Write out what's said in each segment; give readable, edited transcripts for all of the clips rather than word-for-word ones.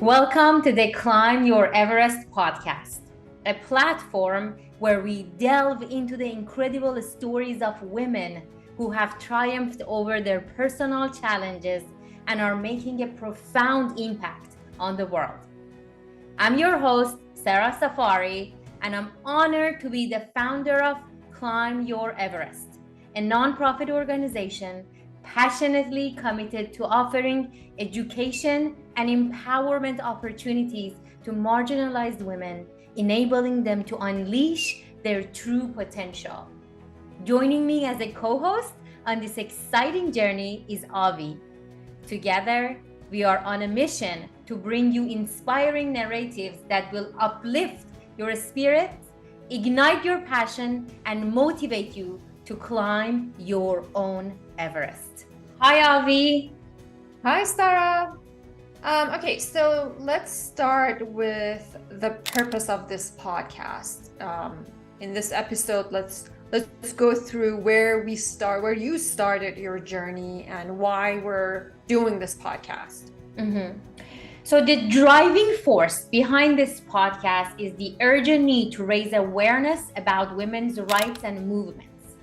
Welcome to the Climb Your Everest podcast, a platform where we delve into the incredible stories of women who have triumphed over their personal challenges and are making a profound impact on the world. I'm your host, Sarah Safari, and I'm honored to be the founder of Climb Your Everest, a nonprofit organization passionately committed to offering education and empowerment opportunities to marginalized women, enabling them to unleash their true potential. Joining me as a co-host on this exciting journey is Avi. Together, we are on a mission to bring you inspiring narratives that will uplift your spirit, ignite your passion, and motivate you to climb your own Everest. Hi, Avi. Hi, Sarah. Okay, so let's start with the purpose of this podcast. In this episode, let's go through where you started your journey and why we're doing this podcast. So the driving force behind this podcast is the urgent need to raise awareness about women's rights and movements,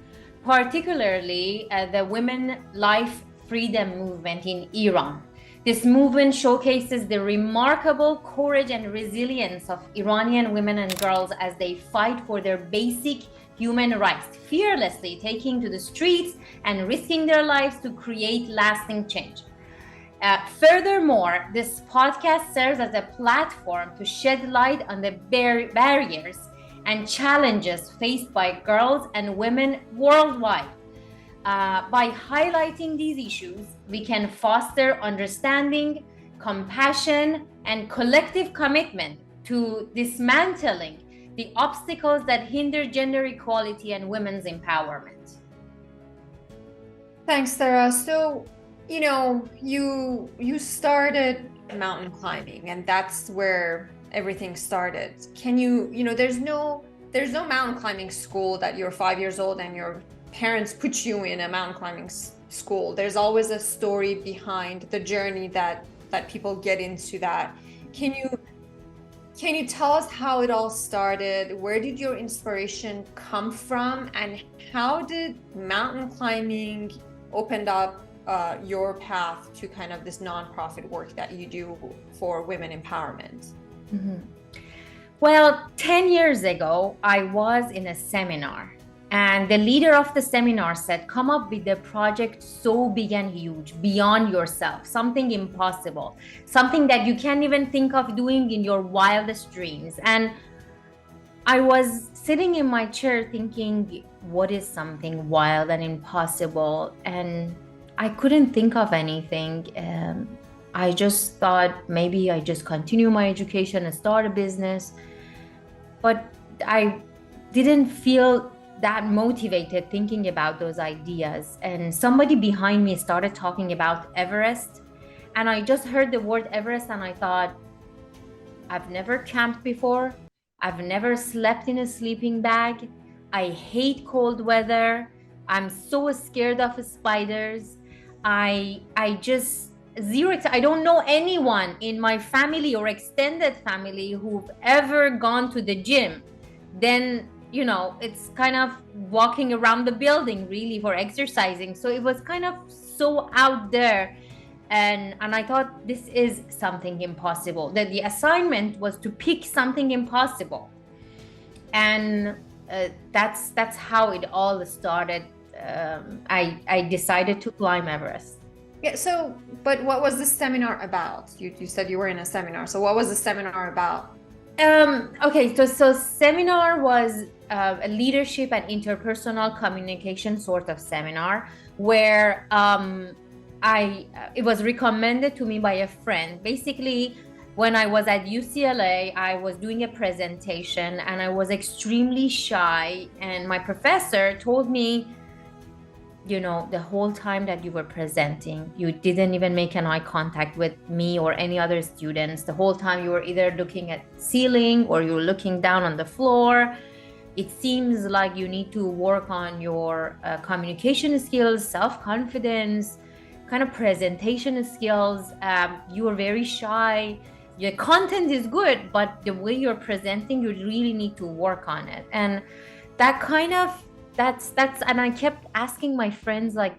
particularly the women life freedom movement in Iran. This movement showcases the remarkable courage and resilience of Iranian women and girls as they fight for their basic human rights, fearlessly taking to the streets and risking their lives to create lasting change. Furthermore, this podcast serves as a platform to shed light on the barriers and challenges faced by girls and women worldwide. By highlighting these issues, we can foster understanding, compassion, and collective commitment to dismantling the obstacles that hinder gender equality and women's empowerment. Thanks, Sarah. So, you started mountain climbing, and that's where everything started. There's no mountain climbing school that you're 5 years old and your parents put you in a mountain climbing school. There's always a story behind the journey that people get into that. Can you tell us how it all started? Where did your inspiration come from, and how did mountain climbing open up your path to kind of this nonprofit work that you do for women empowerment? Well, 10 years ago, I was in a seminar, and the leader of the seminar said, come up with a project so big and huge, beyond yourself, something impossible, something that you can't even think of doing in your wildest dreams. And I was sitting in my chair thinking, what is something wild and impossible? And I couldn't think of anything. I just thought maybe I just continue my education and start a business. But I didn't feel that motivated thinking about those ideas. And somebody behind me started talking about Everest. And I just heard the word Everest and I thought, I've never camped before. I've never slept in a sleeping bag. I hate cold weather. I'm so scared of spiders. I don't know anyone in my family or extended family who've ever gone to the gym. Then, it's kind of walking around the building really for exercising. So it was kind of so out there. And I thought this is something impossible, that the assignment was to pick something impossible. And that's how it all started. I decided to climb Everest. Yeah. So, but what was the seminar about? You said you were in a seminar. So what was the seminar about? Okay. So seminar was a leadership and interpersonal communication sort of seminar where it was recommended to me by a friend. Basically, when I was at UCLA, I was doing a presentation and I was extremely shy. And my professor told me, the whole time that you were presenting, you didn't even make an eye contact with me or any other students. The whole time you were either looking at ceiling or you were looking down on the floor. It seems like you need to work on your communication skills, self-confidence, kind of presentation skills. You were very shy. your content is good, but the way you're presenting, you really need to work on it. And that kind of, that's and I kept asking my friends, like,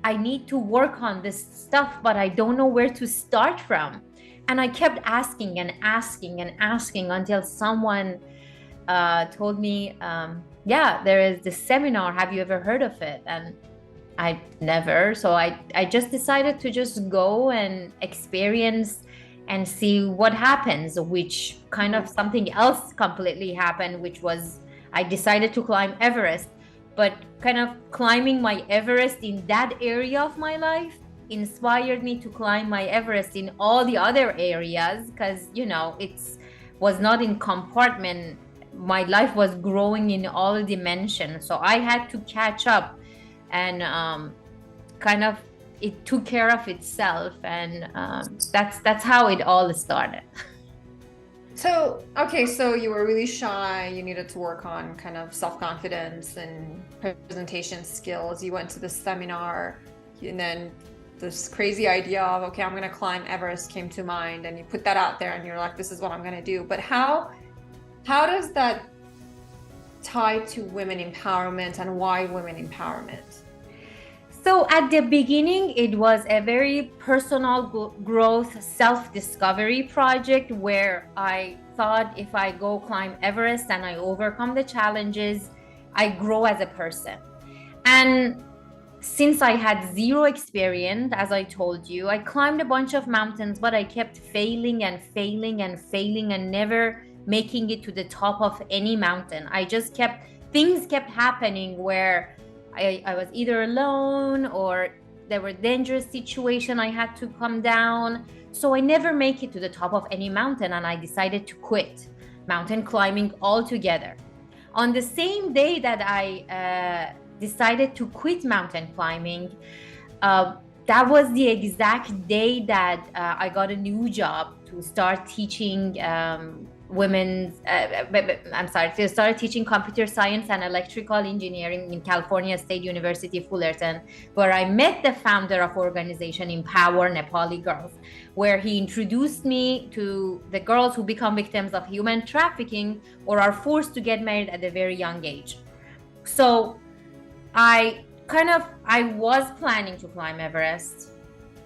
I need to work on this stuff, but I don't know where to start from. And I kept asking and asking and asking until someone told me, yeah, there is this seminar. Have you ever heard of it? And I never. So I just decided to just go and experience and see what happens, which kind of something else completely happened, which was I decided to climb Everest. But kind of climbing my Everest in that area of my life inspired me to climb my Everest in all the other areas, because, you know, it's was not in compartment. My life was growing in all dimensions. So I had to catch up, and kind of it took care of itself. And that's how it all started. So, okay, so you were really shy. You needed to work on kind of self-confidence and presentation skills. You went to the seminar, and then this crazy idea of, okay, I'm going to climb Everest came to mind, and you put that out there and you're like, this is what I'm going to do. But how does that tie to women empowerment, and why women empowerment? So at the beginning, it was a very personal growth, self-discovery project where I thought if I go climb Everest and I overcome the challenges, I grow as a person. And since I had zero experience, as I told you, I climbed a bunch of mountains, but I kept failing and failing and failing and never making it to the top of any mountain. Things kept happening where I was either alone or there were dangerous situations I had to come down. So I never make it to the top of any mountain, and I decided to quit mountain climbing altogether. On the same day that I decided to quit mountain climbing, that was the exact day that I got a new job to start teaching to start teaching computer science and electrical engineering in California State University, Fullerton, where I met the founder of organization Empower Nepali Girls, where he introduced me to the girls who become victims of human trafficking or are forced to get married at a very young age. So I was planning to climb Everest,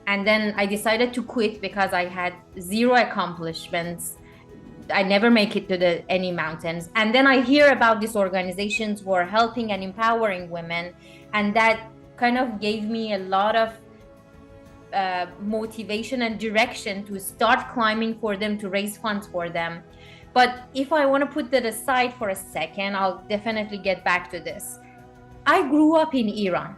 and then I decided to quit because I had zero accomplishments. I never make it to any mountains. And then I hear about these organizations who are helping and empowering women. And that kind of gave me a lot of motivation and direction to start climbing for them, to raise funds for them. But if I want to put that aside for a second, I'll definitely get back to this. I grew up in Iran.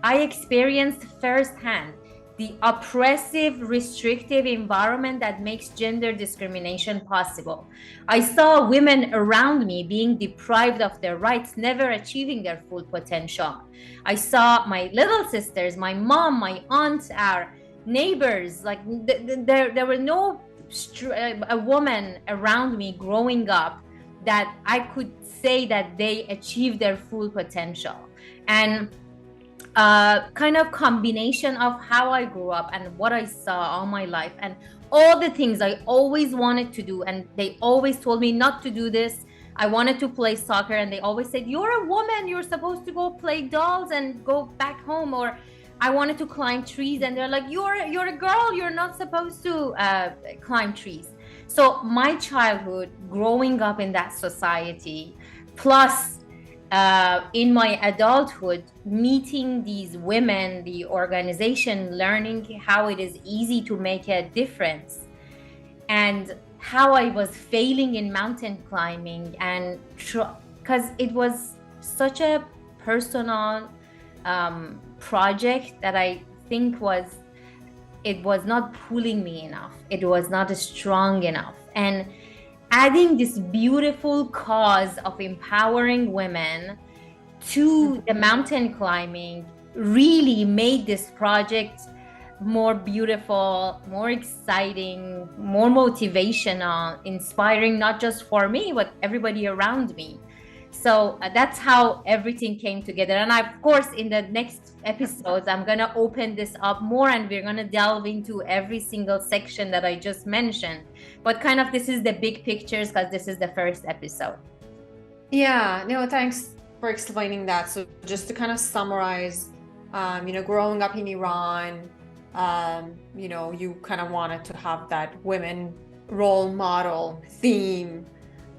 I experienced firsthand the oppressive, restrictive environment that makes gender discrimination possible. I saw women around me being deprived of their rights, never achieving their full potential. I saw my little sisters, my mom, my aunts, our neighbors, like there were no a woman around me growing up that I could say that they achieved their full potential. And kind of combination of how I grew up and what I saw all my life and all the things I always wanted to do, and they always told me not to do this. I wanted to play soccer, and they always said, you're a woman, you're supposed to go play dolls and go back home. Or I wanted to climb trees, and they're like, you're a girl, you're not supposed to climb trees. So my childhood, growing up in that society, plus in my adulthood, meeting these women, the organization, learning how it is easy to make a difference, and how I was failing in mountain climbing, and because it was such a personal project that I think it was not pulling me enough. It was not strong enough. And adding this beautiful cause of empowering women to the mountain climbing really made this project more beautiful, more exciting, more motivational, inspiring, not just for me, but everybody around me. So that's how everything came together. And of course, in the next episodes, I'm going to open this up more and we're going to delve into every single section that I just mentioned. But kind of this is the big pictures because this is the first episode. Yeah, no, thanks for explaining that. So just to kind of summarize, growing up in Iran, you kind of wanted to have that women role model theme.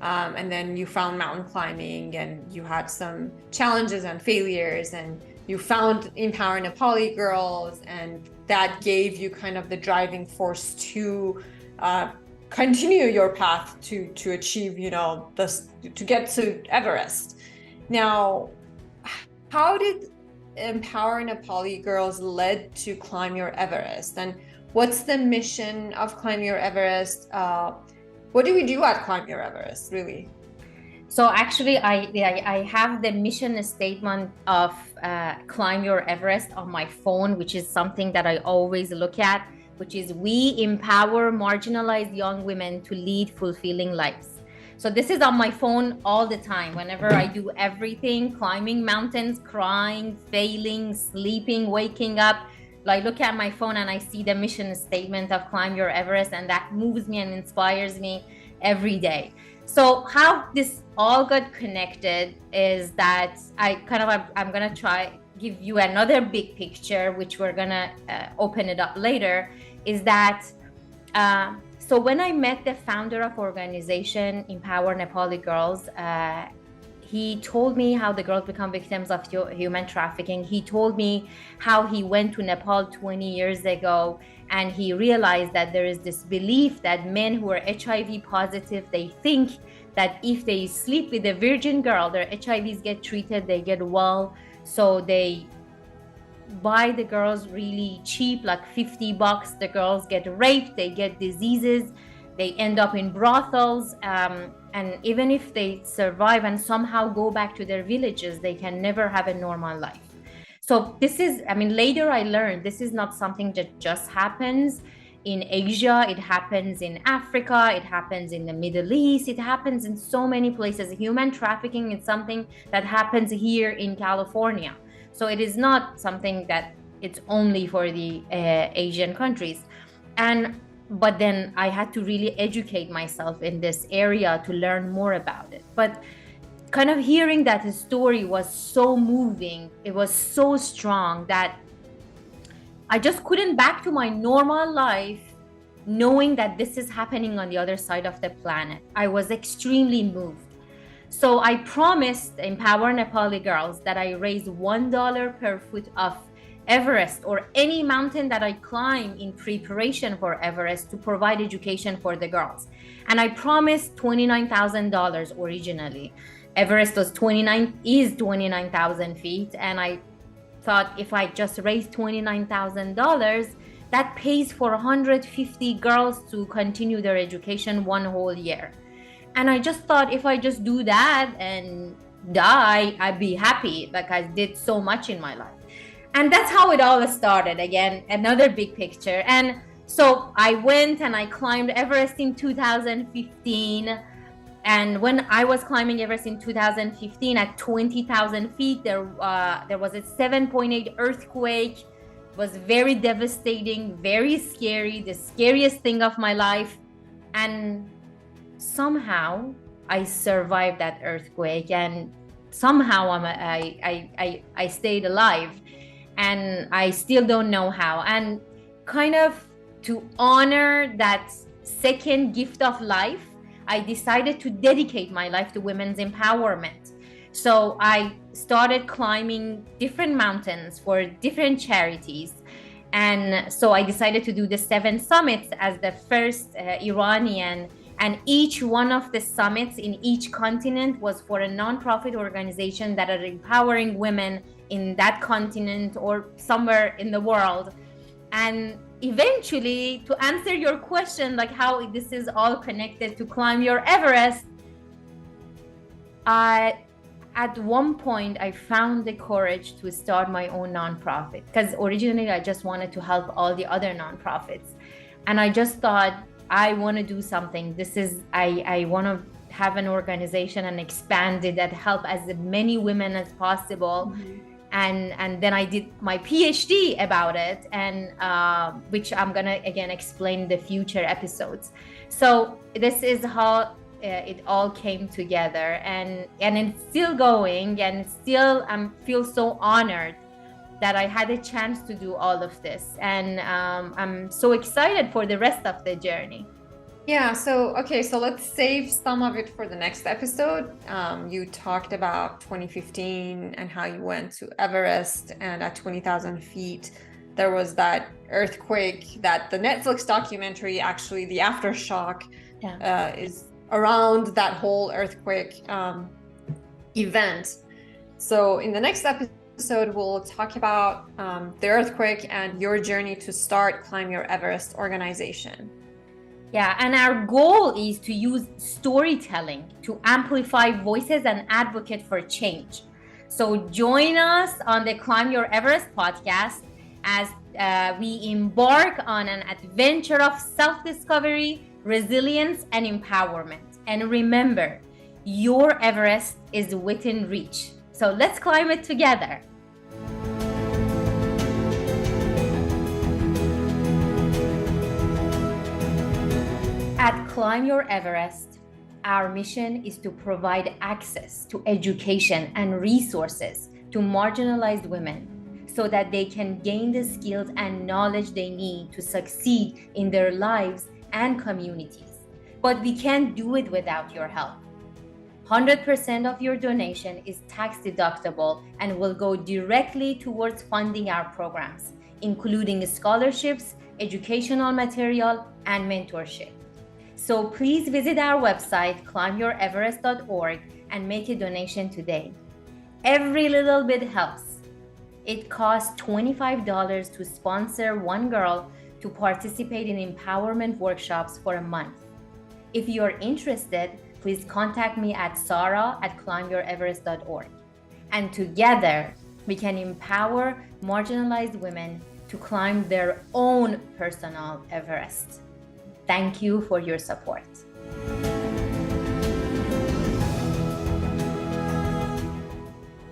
And then you found mountain climbing and you had some challenges and failures, and you found Empower Nepali Girls, and that gave you kind of the driving force to continue your path to achieve, to get to Everest. Now, how did Empower Nepali Girls led to Climb Your Everest, and what's the mission of Climb Your Everest? What do we do at Climb Your Everest, really? So actually, I have the mission statement of Climb Your Everest on my phone, which is something that I always look at, which is we empower marginalized young women to lead fulfilling lives. So this is on my phone all the time. Whenever I do everything, climbing mountains, crying, failing, sleeping, waking up, I look at my phone and I see the mission statement of Climb Your Everest, and that moves me and inspires me every day. So how this all got connected is that I'm going to try give you another big picture, which we're going to open it up later, is that so when I met the founder of organization Empower Nepali Girls, he told me how the girls become victims of human trafficking. He told me how he went to Nepal 20 years ago and he realized that there is this belief that men who are HIV positive, they think that if they sleep with a virgin girl, their HIVs get treated, they get well. So they buy the girls really cheap, like $50. The girls get raped, they get diseases, they end up in brothels. And even if they survive and somehow go back to their villages, they can never have a normal life. So this is, later I learned this is not something that just happens in Asia. It happens in Africa. It happens in the Middle East. It happens in so many places. Human trafficking is something that happens here in California. So it is not something that it's only for the Asian countries. But then I had to really educate myself in this area to learn more about it. But kind of hearing that his story was so moving, it was so strong that I just couldn't back to my normal life knowing that this is happening on the other side of the planet. I was extremely moved. So I promised Empower Nepali Girls that I raise $1 per foot of Everest or any mountain that I climb in preparation for Everest to provide education for the girls. And I promised $29,000 originally. Everest is 29,000 feet. And I thought if I just raise $29,000, that pays for 150 girls to continue their education one whole year. And I just thought if I just do that and die, I'd be happy. Like I did so much in my life. And that's how it all started. Again, another big picture. And so I went and I climbed Everest in 2015. And when I was climbing Everest in 2015 at 20,000 feet, there was a 7.8 earthquake. It was very devastating, very scary, the scariest thing of my life. And somehow I survived that earthquake, and somehow I stayed alive. And I still don't know how. And kind of to honor that second gift of life, I decided to dedicate my life to women's empowerment. So I started climbing different mountains for different charities. And so I decided to do the 7 summits as the first Iranian. And each one of the summits in each continent was for a nonprofit organization that are empowering women in that continent or somewhere in the world. And eventually, to answer your question, like how this is all connected to Climb Your Everest, at one point I found the courage to start my own nonprofit, because originally I just wanted to help all the other nonprofits. And I just thought, I want to do something. I want to have an organization and expand it that help as many women as possible. And then I did my PhD about it, and which I'm gonna again explain in the future episodes. So this is how it all came together, and it's still going, and still I feel so honored that I had a chance to do all of this, and I'm so excited for the rest of the journey. Yeah, so okay, so let's save some of it for the next episode. You talked about 2015 and how you went to Everest, and at 20,000 feet, there was that earthquake that the Netflix documentary, actually, the aftershock, is around that whole earthquake event. So in the next episode, we'll talk about the earthquake and your journey to start Climb Your Everest organization. Yeah, and our goal is to use storytelling to amplify voices and advocate for change. So join us on the Climb Your Everest podcast as we embark on an adventure of self-discovery, resilience, and empowerment. And remember, your Everest is within reach. So let's climb it together. At Climb Your Everest, our mission is to provide access to education and resources to marginalized women so that they can gain the skills and knowledge they need to succeed in their lives and communities. But we can't do it without your help. 100% of your donation is tax deductible and will go directly towards funding our programs, including scholarships, educational material, and mentorship. So please visit our website, climbYourEverest.org, and make a donation today. Every little bit helps. It costs $25 to sponsor one girl to participate in empowerment workshops for a month. If you are interested, please contact me at sarah@climbYourEverest.org. And together, we can empower marginalized women to climb their own personal Everest. Thank you for your support.